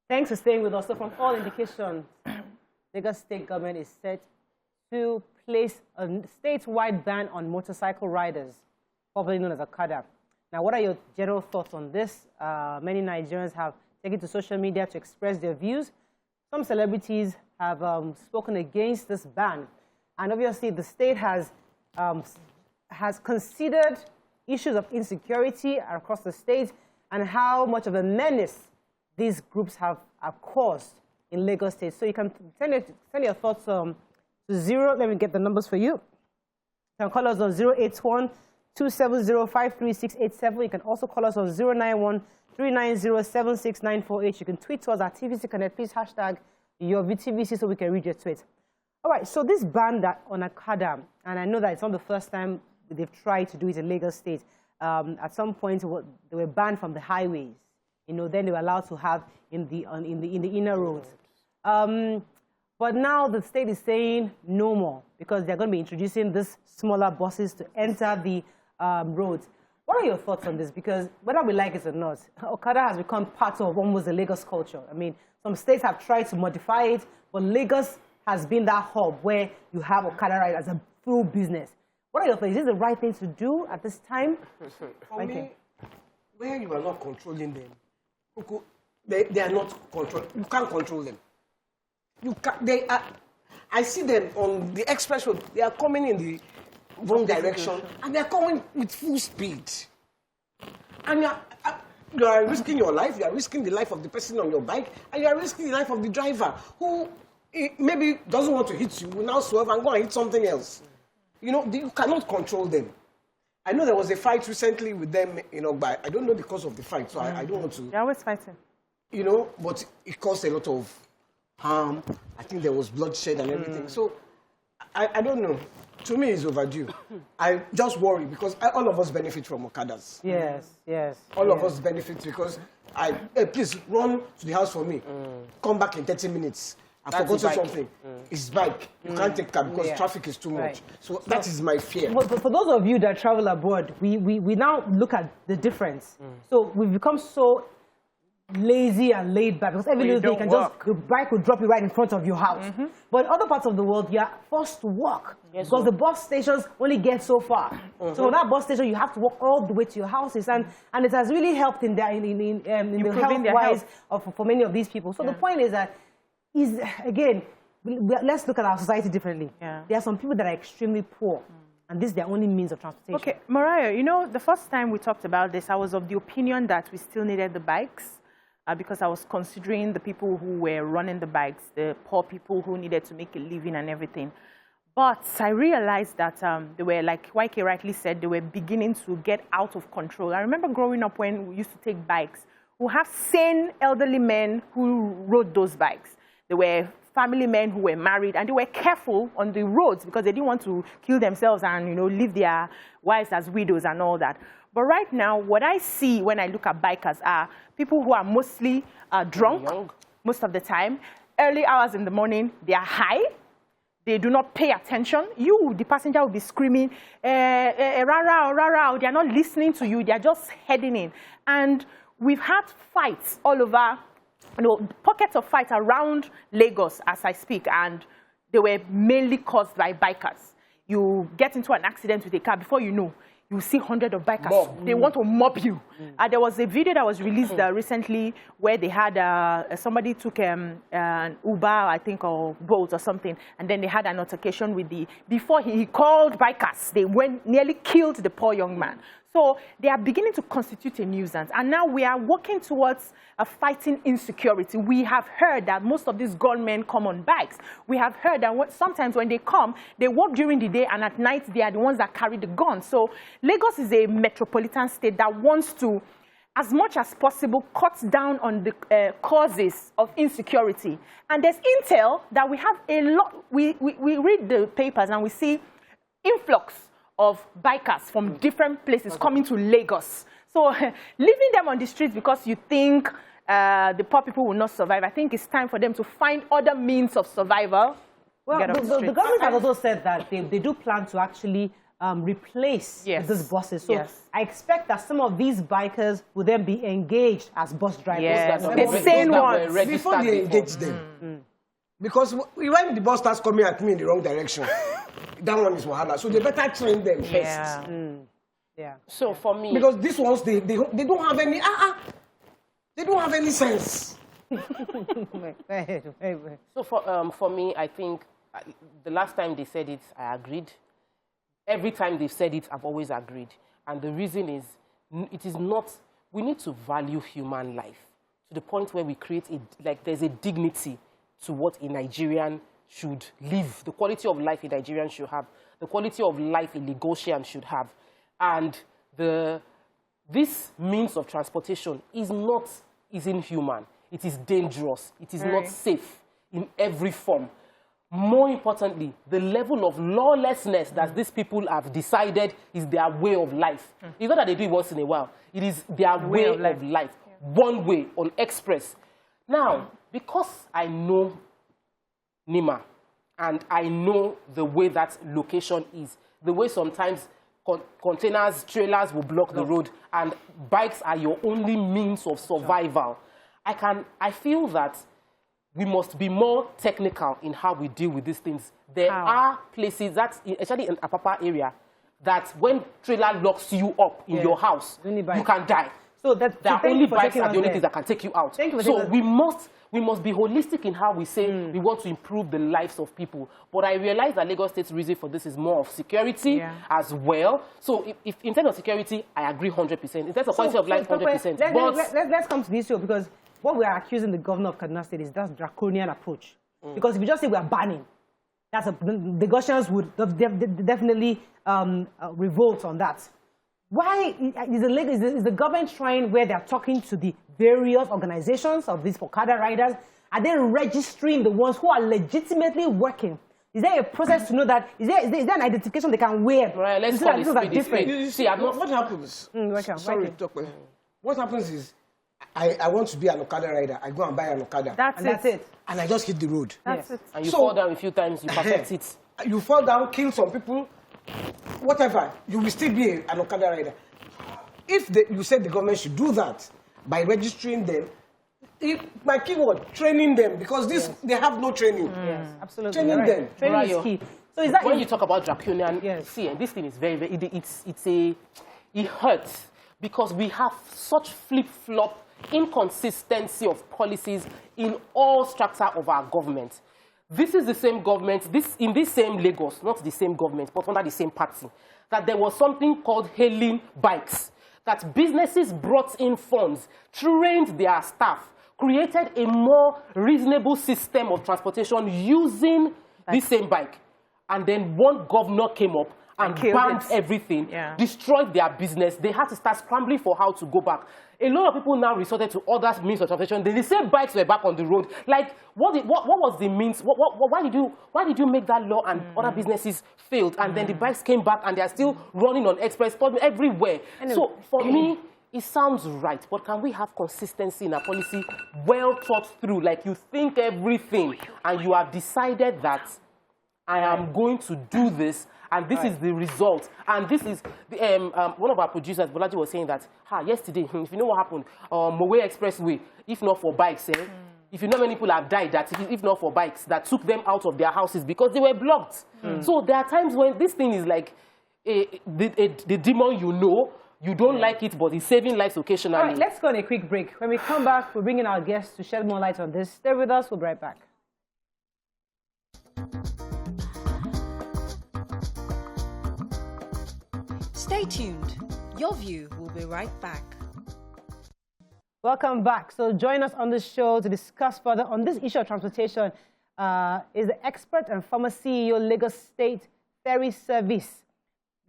Thanks for staying with us. So from all indications, Lagos state government is set to place a statewide ban on motorcycle riders, popularly known as Okada. Now, what are your general thoughts on this? Many Nigerians have taken to social media to express their views. Some celebrities have spoken against this ban. And obviously, the state has considered issues of insecurity across the state and how much of a menace these groups have caused in Lagos State. So you can send your thoughts to 0. Let me get the numbers for you. You can call us on 081-270-53687. You can also call us on 091-390-76948. You can tweet to us at TVC Connect. Please hashtag your VTVC so we can read your tweet. All right, so this ban on Okada, and I know that it's not the first time they've tried to do it in Lagos State. At some point, they were banned from the highways. Then they were allowed to have in the inner roads. But now the state is saying no more because they're going to be introducing these smaller buses to enter the roads. What are your thoughts on this? Because whether we like it or not, Okada has become part of almost the Lagos culture. I mean, some states have tried to modify it, but Lagos has been that hub where you have Okada ride as a full business. What are your thoughts? Is this the right thing to do at this time? For me, where you are not controlling them, they are not controlled. You can't control them. You can't. They are. I see them on the express road. They are coming in the wrong direction, and they are coming with full speed. And you are risking your life. You are risking the life of the person on your bike, and you are risking the life of the driver who maybe doesn't want to hit you. Will now swerve and go and hit something else. You cannot control them. I know there was a fight recently with them, but I don't know the cause of the fight, so I don't want to. They're always fighting. But it caused a lot of harm. I think there was bloodshed and everything. So I don't know. To me, it's overdue. I just worry because all of us benefit from Okadas. Yes. All of us benefit because please run to the house for me. Come back in 30 minutes. I've forgotten something. It's bike. You can't take cab because traffic is too much. So that is my fear. But for those of you that travel abroad, we now look at the difference. So we've become so lazy and laid back because every little thing can the bike will drop you right in front of your house. But in other parts of the world, you are forced to walk because the bus stations only get so far. So from that bus station, you have to walk all the way to your houses, and it has really helped in the health-wise for many of these people. So the point is that again, let's look at our society differently. There are some people that are extremely poor, and this is their only means of transportation. Okay, Mariah, the first time we talked about this, I was of the opinion that we still needed the bikes because I was considering the people who were running the bikes, the poor people who needed to make a living and everything. But I realized that they were, like YK rightly said, they were beginning to get out of control. I remember growing up when we used to take bikes, we have sane elderly men who rode those bikes. They were family men who were married, and they were careful on the roads because they didn't want to kill themselves and, leave their wives as widows and all that. But right now, what I see when I look at bikers are people who are mostly drunk most of the time. Early hours in the morning, they are high. They do not pay attention. The passenger will be screaming, rara, rara. They are not listening to you. They are just heading in. And we've had fights all over, pockets of fights around Lagos as I speak, and they were mainly caused by bikers. You get into an accident with a car, before you know, you see hundreds of bikers. They want to mob you. There was a video that was released recently where they had somebody took an Uber, I think, or Bolt or something, and then they had an altercation with before he called bikers. They nearly killed the poor young man. So they are beginning to constitute a nuisance. And now we are working towards fighting insecurity. We have heard that most of these gunmen come on bikes. We have heard that sometimes when they come, they work during the day, and at night they are the ones that carry the gun. So Lagos is a metropolitan state that wants to, as much as possible, cut down on the causes of insecurity. And there's intel that we have a lot. We read the papers and we see influx of bikers from different places coming to Lagos. So leaving them on the streets because you think the poor people will not survive, I think it's time for them to find other means of survival. Well, the government has also said that they do plan to actually replace Yes. these buses. So Yes. I expect that some of these bikers will then be engaged as bus drivers. Yes. Those The that same were ones. registered Before they engage them. Because when the bus starts coming at me in the wrong direction, that one is wahala. So they better train them first. Yeah. Yeah. So for me, Because these ones, they don't have any, they don't have any sense. Wait. so for me, I think the last time they said it, I agreed. Every time they've said it, I've always agreed. And the reason is, it is not, we need to value human life to the point where we create there's a dignity to what a Nigerian should live, the quality of life a Nigerian should have, the quality of life a Lagosian should have. And this means of transportation is inhuman. It is dangerous. It is not safe in every form. More importantly, the level of lawlessness that these people have decided is their way of life. It's not that they do it once in a while. It is their way of life. Yeah. One way, on express. Now, because I know Nima, and I know the way that location is, the way sometimes containers, trailers will block the road, and bikes are your only means of survival. I feel that we must be more technical in how we deal with these things. There are places, especially in Apapa area, that when trailer locks you up in your house, you can die. So that only bikes are the only things that can take you out. So we must be holistic in how we say we want to improve the lives of people. But I realize that Lagos State's reason for this is more of security as well. So if in terms of security, I agree 100%. In terms of quality of life, 100%. Let's come to this issue, because what we are accusing the governor of Kaduna State is that draconian approach. Because if you just say we are banning, the Gaussians would definitely revolt on that. Why is the government trying, where they're talking to the various organizations of these Okada riders, are they registering the ones who are legitimately working? Is there a process to know that? Is there an identification they can wear? Right, let's see call that it these are different? You see, what happens? Sorry, what happens is, I want to be an Okada rider. I go and buy an Okada. That's it. And I just hit the road. That's it. And you fall down a few times, you perfect it. You fall down, kill some people, whatever, you will still be an Okada rider. If you said the government should do that by registering them, my keyword, training them, because they have no training. Yes, absolutely. Training them. Training is key. So is that when you talk about draconian, see, and this thing is very, very, it hurts because we have such flip-flop inconsistency of policies in all strata of our government. This is the same government, in this same Lagos, not the same government, but under the same party, that there was something called hailing bikes, that businesses brought in funds, trained their staff, created a more reasonable system of transportation using this same bike. And then one governor came up and banned everything, destroyed their business. They had to start scrambling for how to go back. A lot of people now resorted to other means of transportation. The same bikes were back on the road. Like, what was the means? Why did you make that law and other businesses failed? And then the bikes came back and they are still running on express everywhere. So for me, it sounds right, but can we have consistency in our policy, well thought through? Like, you think everything and you have decided that I am going to do this, and this is the result. And this is, one of our producers, Bolaji, was saying that, yesterday, if you know what happened, Mowe Expressway, if not for bikes, if you know many people have died, that if not for bikes, that took them out of their houses because they were blocked. So there are times when this thing is like the demon you don't like it, but it's saving lives occasionally. All right, let's go on a quick break. When we come back, we'll bring in our guests to shed more light on this. Stay with us, we'll be right back. Stay tuned. Your View will be right back. Welcome back. So join us on the show to discuss further on this issue of transportation. Is the expert and former CEO Lagos State Ferry Service,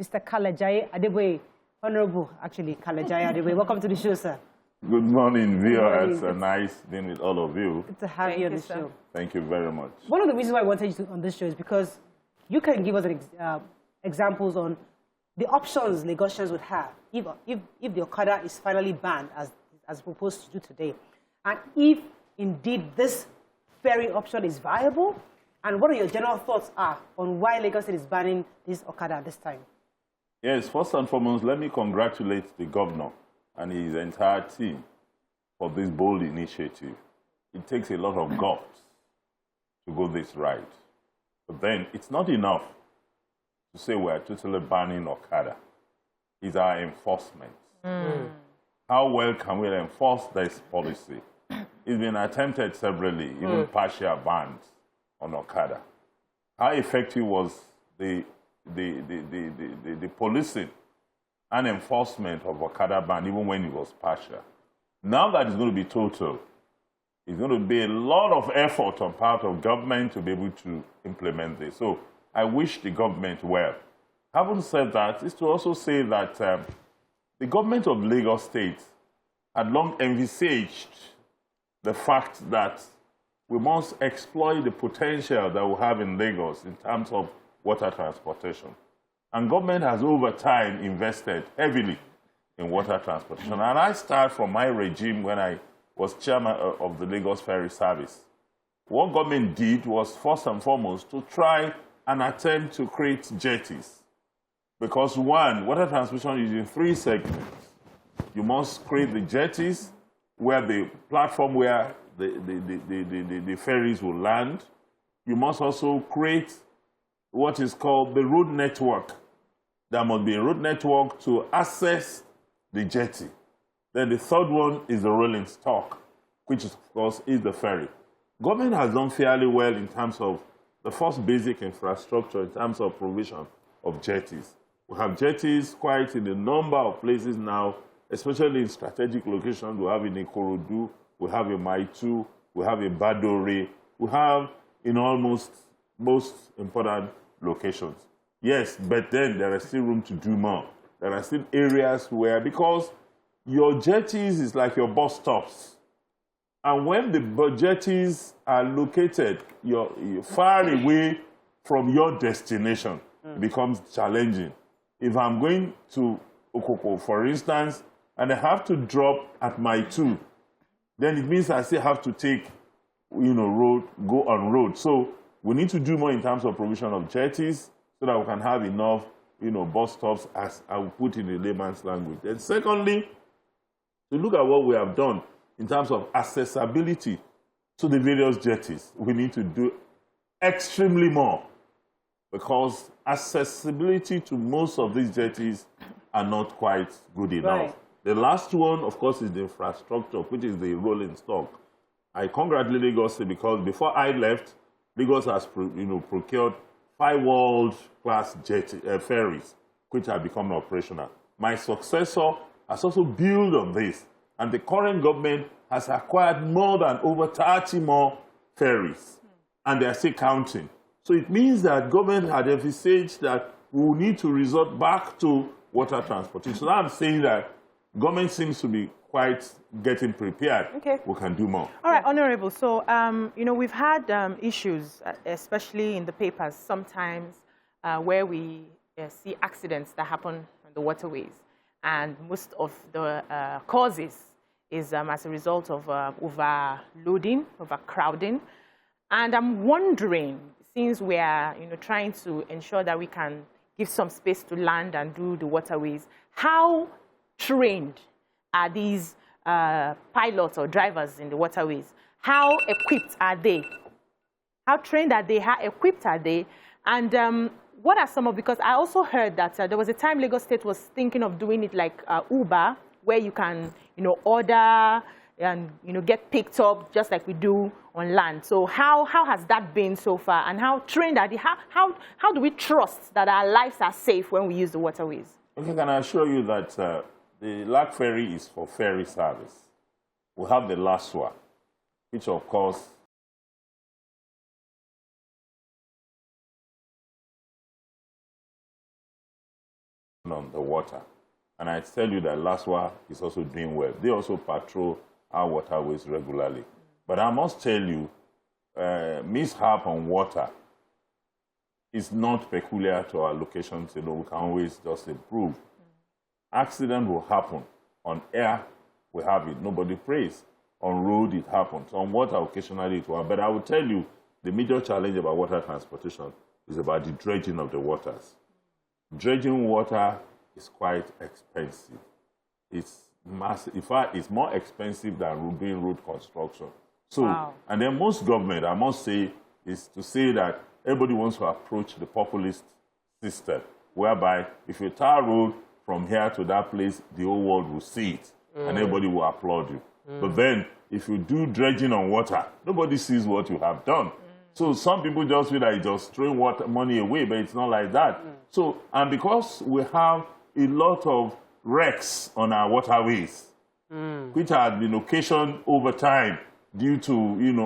Mr. Kalejai Adeboye. Honorable, actually, Kalejai Adeboye. Welcome to the show, sir. Good morning, viewers. Nice being with all of you. Good to have you on the show. Thank you very much. One of the reasons why I wanted you on this show is because you can give us examples on the options Lagosians would have if the Okada is finally banned, as proposed to do today, and if indeed this ferry option is viable, and what are your general thoughts on why Lagos State is banning this Okada this time? Yes, first and foremost, let me congratulate the governor and his entire team for this bold initiative. It takes a lot of guts to go this right. But then it's not enough to say we're totally banning Okada. It's our enforcement. How well can we enforce this policy? It's been attempted severally, even partial bans on Okada. How effective was the policing and enforcement of Okada ban, even when it was partial? Now that it's going to be total, it's going to be a lot of effort on part of government to be able to implement this. So I wish the government well. Having said that, is to also say that the government of Lagos State had long envisaged the fact that we must exploit the potential that we have in Lagos in terms of water transportation. And government has over time invested heavily in water transportation. And I start from my regime when I was chairman of the Lagos Ferry service. What government did was first and foremost to try and attempt to create jetties. Because one, water transportation is in three segments. You must create the jetties, where the platform where the ferries will land. You must also create what is called the road network. There must be a road network to access the jetty. Then the third one is the rolling stock, which of course is the ferry. Government has done fairly well in terms of the first basic infrastructure in terms of provision of jetties. We have jetties quite in a number of places now, especially in strategic locations. We have in Ikorodu, we have in Maitu, we have in Badore, we have in almost most important locations. Yes, but then there is still room to do more. There are still areas where, because your jetties is like your bus stops. And when the jetties are located, you're far away from your destination, it becomes challenging. If I'm going to Okoko, for instance, and I have to drop at Maitu, then it means I still have to take, go on road. So we need to do more in terms of provision of jetties so that we can have enough, bus stops, as I will put in the layman's language. And secondly, to look at what we have done in terms of accessibility to the various jetties, we need to do extremely more, because accessibility to most of these jetties are not quite good enough. Right. The last one, of course, is the infrastructure, which is the rolling stock. I congratulate Lagos because before I left, Lagos has procured 5 world-class ferries, which have become operational. My successor has also built on this, and the current government has acquired more than over 30 more ferries, and they are still counting. So it means that government had envisaged that we will need to resort back to water transportation. So now I'm saying that government seems to be quite getting prepared. Okay. We can do more. All right, Honorable. So, we've had issues, especially in the papers sometimes, where we see accidents that happen on the waterways. And most of the causes is as a result of overloading, overcrowding. And I'm wondering, since we are trying to ensure that we can give some space to land and do the waterways, how trained are these pilots or drivers in the waterways? How equipped are they? How trained are they? How equipped are they? And what are some of, because I also heard that there was a time Lagos State was thinking of doing it like Uber, where you can, order and, get picked up just like we do on land. So how has that been so far? And how trained are they? How do we trust that our lives are safe when we use the waterways? Okay, can I assure you that the Lac Ferry is for ferry service. We have the last one, which of course on the water. And I tell you that LASWA is also doing well. They also patrol our waterways regularly. But I must tell you, mishap on water is not peculiar to our locations. We can always just improve. Accident will happen. On air, we have it. Nobody prays. On road, it happens. On water, occasionally it will happen. But I will tell you, the major challenge about water transportation is about the dredging of the waters. Dredging water is quite expensive. It's massive. In fact, it's more expensive than doing road construction. So, Wow. and then most government, I must say, is to say that everybody wants to approach the populist system, whereby if you tar road from here to that place, the whole world will see it, and everybody will applaud you. But then, if you do dredging on water, nobody sees what you have done. So some people just feel like just throwing water money away, but it's not like that. So, and because we have a lot of wrecks on our waterways, which have been occasioned over time due to,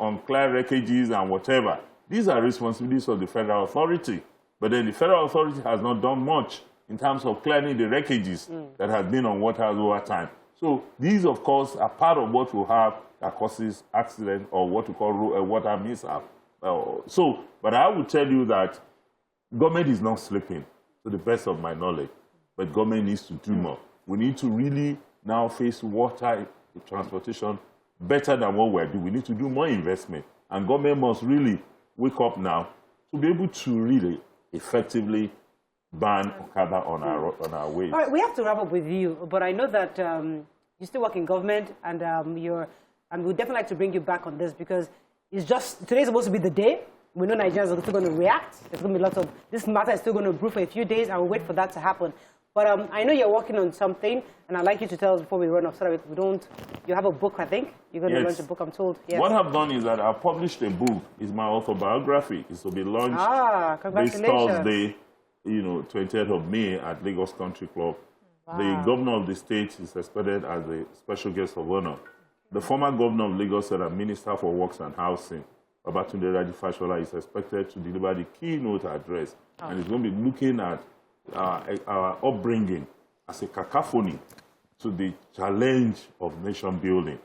unclear wreckages and whatever, these are responsibilities of the federal authority. But then the federal authority has not done much in terms of clearing the wreckages that have been on waters over time. So these, of course, are part of what we have that causes accident or what we call water mishap. But I would tell you that government is not sleeping, to the best of my knowledge, but government needs to do more. We need to really now face water transportation better than what we're doing. We need to do more investment, and government must really wake up now to be able to really effectively ban Okada on our ways. All right, we have to wrap up with you, but I know that you still work in government, and we'd definitely like to bring you back on this because it's just, today's supposed to be the day. We know Nigerians are still going to react. There's going to be lots of, this matter is still going to brew for a few days, and we'll wait for that to happen. But I know you're working on something, and I'd like you to tell us before we run off, so that we don't, you have a book, I think? You're going to launch a book, I'm told. Yes. What I've done is that I've published a book. It's my autobiography. It's to be launched congratulations. this Thursday, 20th of May at Lagos Country Club. Wow. The governor of the state is expected as a special guest of honor. The former governor of Lagos and Minister for Works and Housing, Babatunde Raji Fashola, is expected to deliver the keynote address, and he's going to be looking at our upbringing as a cacophony to the challenge of nation building.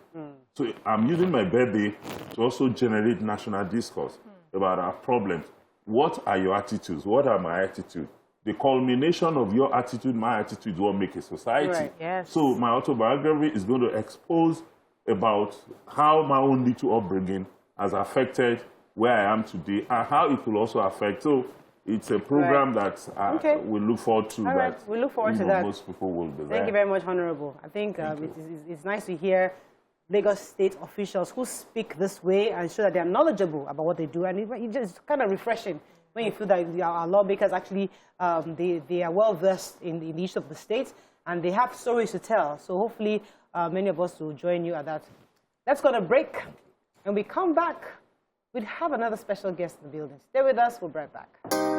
So I'm using my birthday to also generate national discourse about our problems. What are your attitudes? What are my attitudes? The culmination of your attitude, my attitude, will make a society. Right. Yes. So my autobiography is going to expose about how my own little upbringing has affected where I am today and how it will also affect. So it's a program that we look forward to. All right, we look forward to that. Most people will be there. Thank you very much, Honorable. I think it's nice to hear Lagos State officials who speak this way and show that they are knowledgeable about what they do. And it's kind of refreshing when you feel that our lawmakers actually, they are well-versed in each of the states and they have stories to tell. So hopefully many of us will join you at that. Let's go on a break. When we come back, we'll have another special guest in the building. Stay with us. We'll be right back.